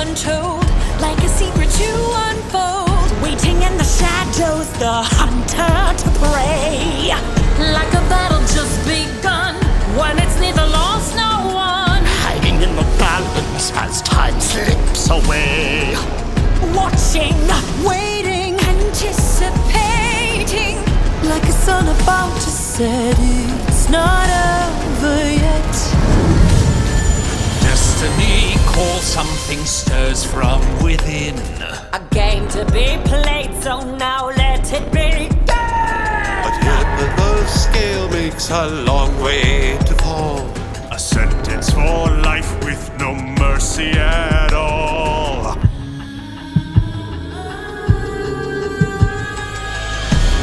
untold, like a secret to unfold. Waiting in the shadows, the hunter to prey. Like a battle just begun, when it's neither lost nor won. Hiding in the balance as time slips away. Watching, waiting, anticipating. Like a sun about to set, it's not over yet. Destiny calls, something stirs from within. A game to be played, so now let it be. But yet the scale makes a long way to fall. A sentence for life with no mercy at all.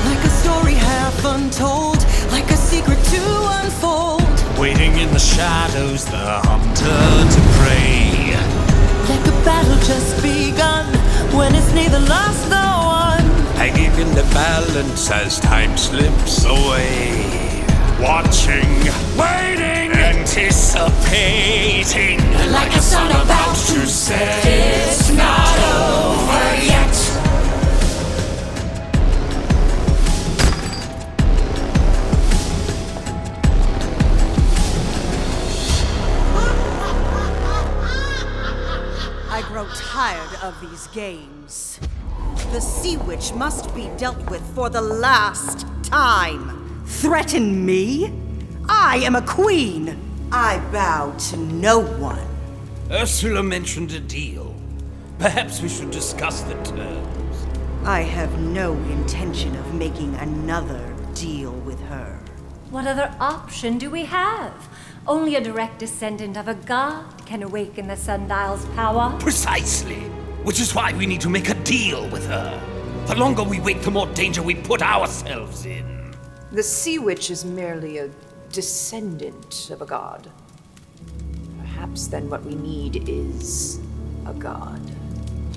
Like a story half untold, like a secret to unfold. Waiting in the shadows, the hunter to prey. Like a battle just begun, when it's neither lost nor won. Hanging in the balance as time slips away. Watching, waiting, Anticipating. Like a sun about to set, it's not over yet. I grow tired of these games. The Sea Witch must be dealt with for the last time. Threaten me? I am a queen. I bow to no one. Ursula mentioned a deal. Perhaps we should discuss the terms. I have no intention of making another deal with her. What other option do we have? Only a direct descendant of a god can awaken the sundial's power. Precisely. Which is why we need to make a deal with her. The longer we wait, the more danger we put ourselves in. The Sea Witch is merely a descendant of a god. Perhaps then what we need is a god.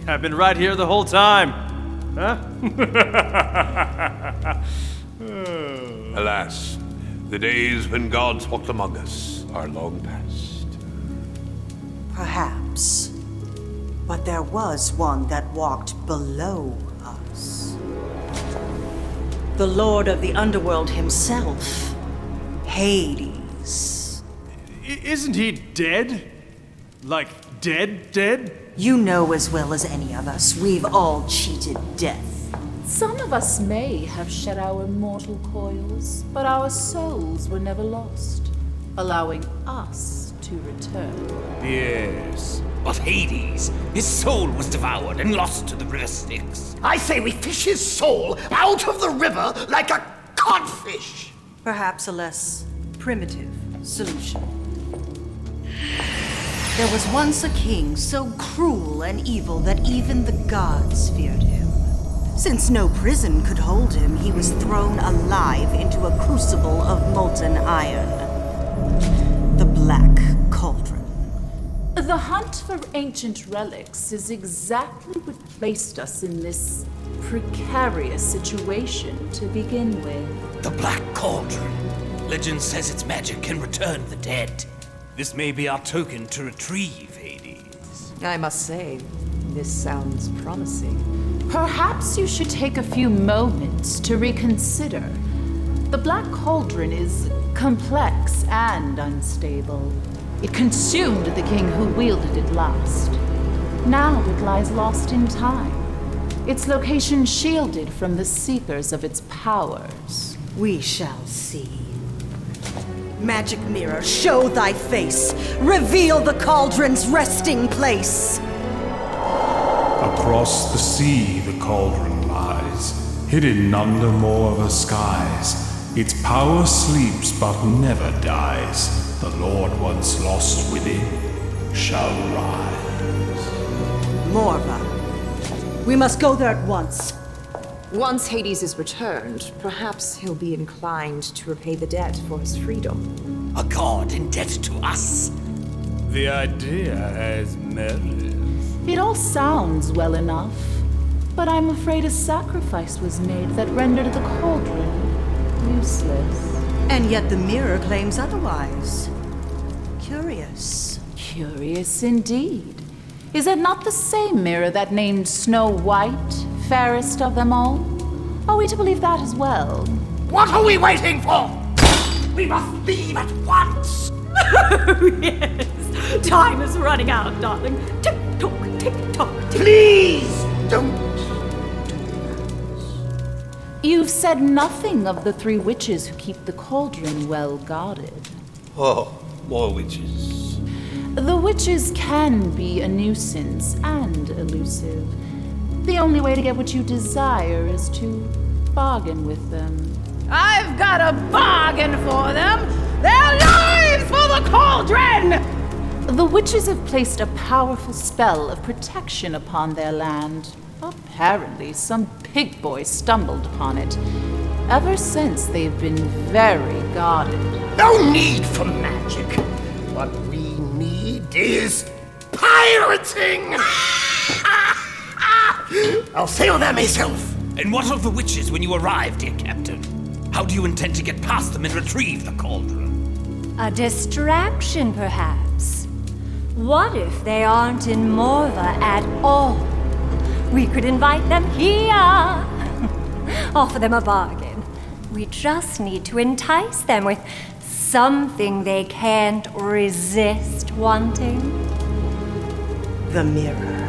I've been right here the whole time. Huh? Alas, the days when gods walked among us are long past. Perhaps. But there was one that walked below us. The Lord of the Underworld himself, Hades. Isn't he dead? Like, dead? You know as well as any of us, we've all cheated death. Some of us may have shed our mortal coils, but our souls were never lost, allowing us to return. Yes. But Hades, his soul was devoured and lost to the river Styx. I say we fish his soul out of the river like a codfish. Perhaps a less primitive solution. There was once a king so cruel and evil that even the gods feared him. Since no prison could hold him, he was thrown alive into a crucible of molten iron. The Black Cauldron. The hunt for ancient relics is exactly what placed us in this precarious situation to begin with. The Black Cauldron. Legend says its magic can return the dead. This may be our token to retrieve Hades. I must say, this sounds promising. Perhaps you should take a few moments to reconsider. The Black Cauldron is complex and unstable. It consumed the king who wielded it last. Now it lies lost in time, its location shielded from the seekers of its powers. We shall see. Magic mirror, show thy face. Reveal the cauldron's resting place. Across the sea the cauldron lies, hidden under more of the skies. Its power sleeps but never dies. The Lord once lost within shall rise. Morva. We must go there at once. Once Hades is returned, perhaps he'll be inclined to repay the debt for his freedom. A god indebted to us. The idea has merit. It all sounds well enough, but I'm afraid a sacrifice was made that rendered the cauldron useless. And yet the mirror claims otherwise. Curious. Curious indeed. Is it not the same mirror that named Snow White fairest of them all? Are we to believe that as well? What are we waiting for? We must leave at once! Oh, yes. Time is running out, darling. Tick-tock, tick-tock, tick. Please, don't. You've said nothing of the 3 witches who keep the cauldron well guarded. Oh, more witches. The witches can be a nuisance and elusive. The only way to get what you desire is to bargain with them. I've got a bargain for them! Their lives for the cauldron! The witches have placed a powerful spell of protection upon their land. Apparently, some pig boy stumbled upon it. Ever since, they've been very guarded. No need for magic. What we need is pirating! I'll sail there myself. And what of the witches when you arrive, dear Captain? How do you intend to get past them and retrieve the cauldron? A distraction, perhaps. What if they aren't in Morva at all? We could invite them here. Offer them a bargain. We just need to entice them with something they can't resist wanting. The mirror.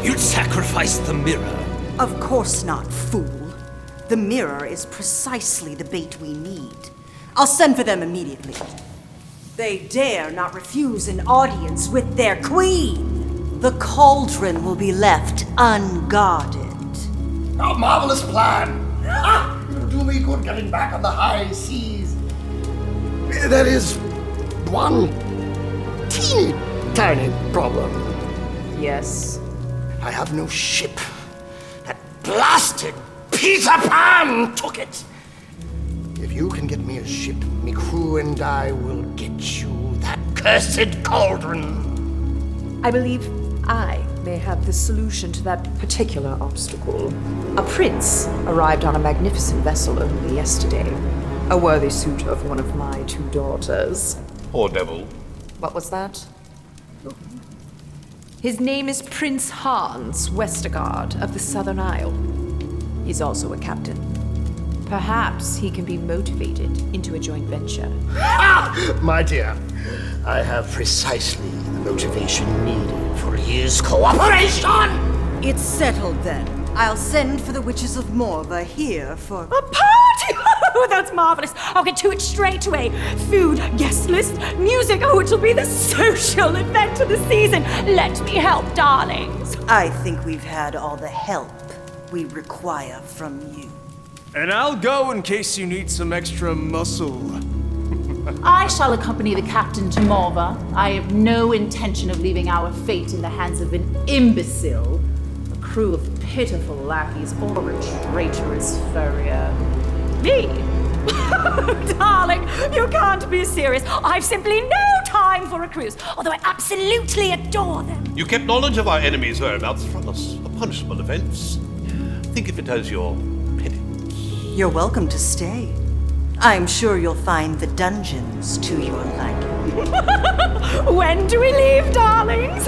You'd sacrifice the mirror? Of course not, fool. The mirror is precisely the bait we need. I'll send for them immediately. They dare not refuse an audience with their queen. The cauldron will be left unguarded. A marvelous plan. Ah, it'll do me good getting back on the high seas. There is one teeny tiny problem. Yes? I have no ship. That blasted Peter Pan took it. If you can get me a ship, me crew and I will get you that cursed cauldron. I believe I may have the solution to that particular obstacle. A prince arrived on a magnificent vessel only yesterday. A worthy suitor of one of my 2 daughters. Poor devil. What was that? His name is Prince Hans Westergaard of the Southern Isle. He's also a captain. Perhaps he can be motivated into a joint venture. Ah, my dear, I have precisely the motivation needed for his cooperation. It's settled then. I'll send for the witches of Morva here for... A party! Oh, that's marvelous. I'll get to it straight away. Food, guest list, music. Oh, it'll be the social event of the season. Let me help, darlings. I think we've had all the help we require from you. And I'll go in case you need some extra muscle. I shall accompany the captain to Morva. I have no intention of leaving our fate in the hands of an imbecile, a crew of pitiful lackeys, or a traitorous furrier. Me? Darling, you can't be serious. I've simply no time for a cruise, although I absolutely adore them. You kept knowledge of our enemies' whereabouts from us. A punishable offense. Think of it as your penance. You're welcome to stay. I'm sure you'll find the dungeons to your liking. When do we leave, darlings?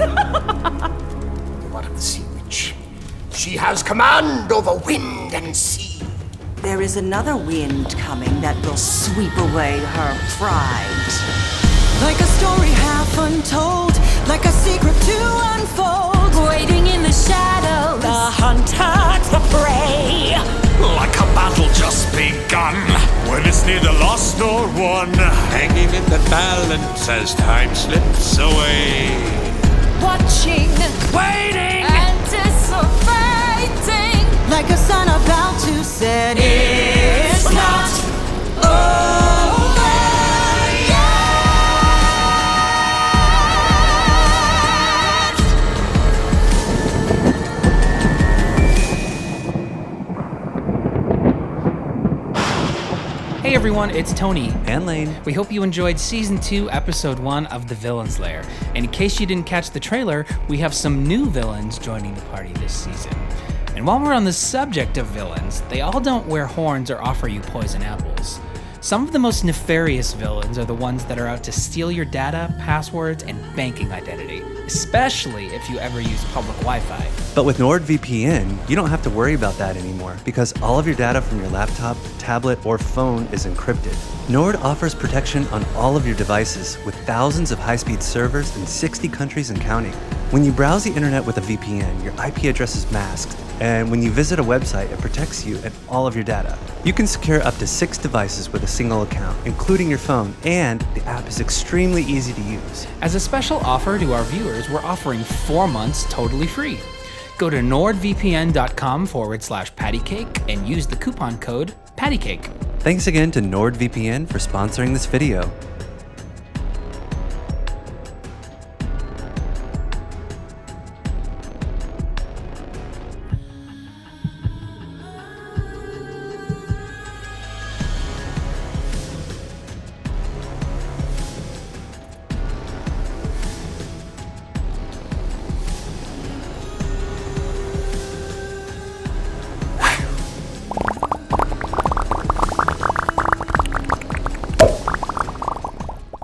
What of the sea witch? She has command over wind and sea. There is another wind coming that will sweep away her pride. Like a story half untold, like a secret to unfold. Waiting in the shadows, the hunter to prey. Like a battle just begun, when it's neither lost nor won. Hanging in the balance as time slips away. Watching, waiting, anticipating. Like a sun about to set, it's not over yet. Hey everyone, it's Tony. And Lane. We hope you enjoyed Season 2, Episode 1 of The Villain's Lair. And in case you didn't catch the trailer, we have some new villains joining the party this season. And while we're on the subject of villains, they all don't wear horns or offer you poison apples. Some of the most nefarious villains are the ones that are out to steal your data, passwords, and banking identity, especially if you ever use public Wi-Fi. But with NordVPN, you don't have to worry about that anymore because all of your data from your laptop, tablet, or phone is encrypted. Nord offers protection on all of your devices with thousands of high-speed servers in 60 countries and counting. When you browse the internet with a VPN, your IP address is masked, and when you visit a website, it protects you and all of your data. You can secure up to 6 devices with a single account, including your phone, and the app is extremely easy to use. As a special offer to our viewers, we're offering 4 months totally free. Go to nordvpn.com/pattycake and use the coupon code pattycake. Thanks again to NordVPN for sponsoring this video.